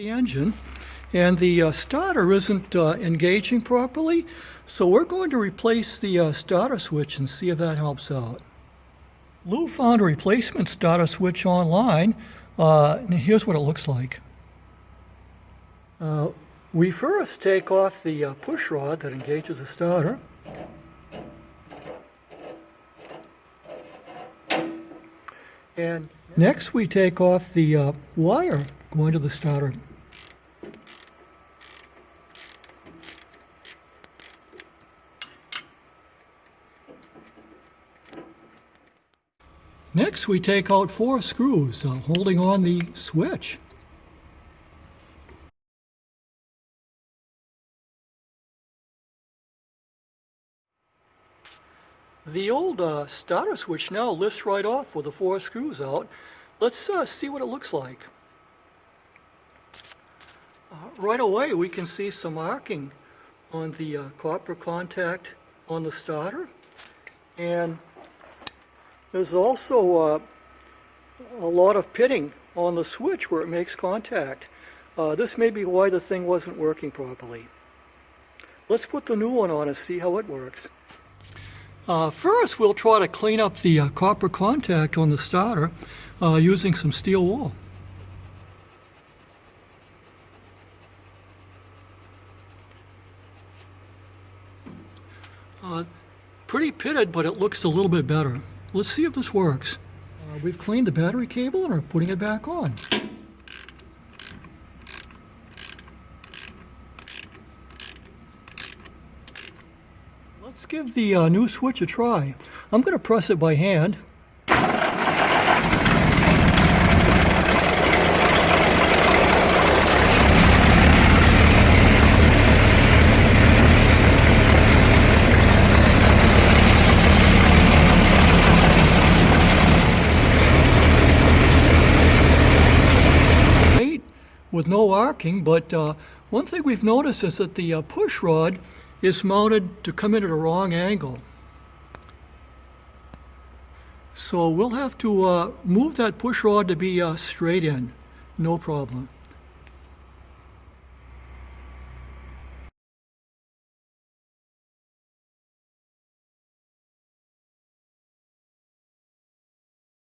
engine, and the starter isn't engaging properly, so we're going to replace the starter switch and see if that helps out. Lou found a replacement starter switch online, and here's what it looks like. We first take off the push rod that engages the starter. And next we take off the wire going to the starter. Next we take out 4 screws holding on the switch. The old starter switch now lifts right off with the 4 screws out. Let's see what it looks like. Right away we can see some marking on the copper contact on the starter, and there's also a lot of pitting on the switch where it makes contact. This may be why the thing wasn't working properly. Let's put the new one on and see how it works. First, we'll try to clean up the copper contact on the starter using some steel wool. Pretty pitted, but it looks a little bit better. Let's see if this works. We've cleaned the battery cable and are putting it back on. Let's give the new switch a try. I'm going to press it by hand. With no arcing, but one thing we've noticed is that the push rod is mounted to come in at a wrong angle. So we'll have to move that push rod to be straight in, no problem.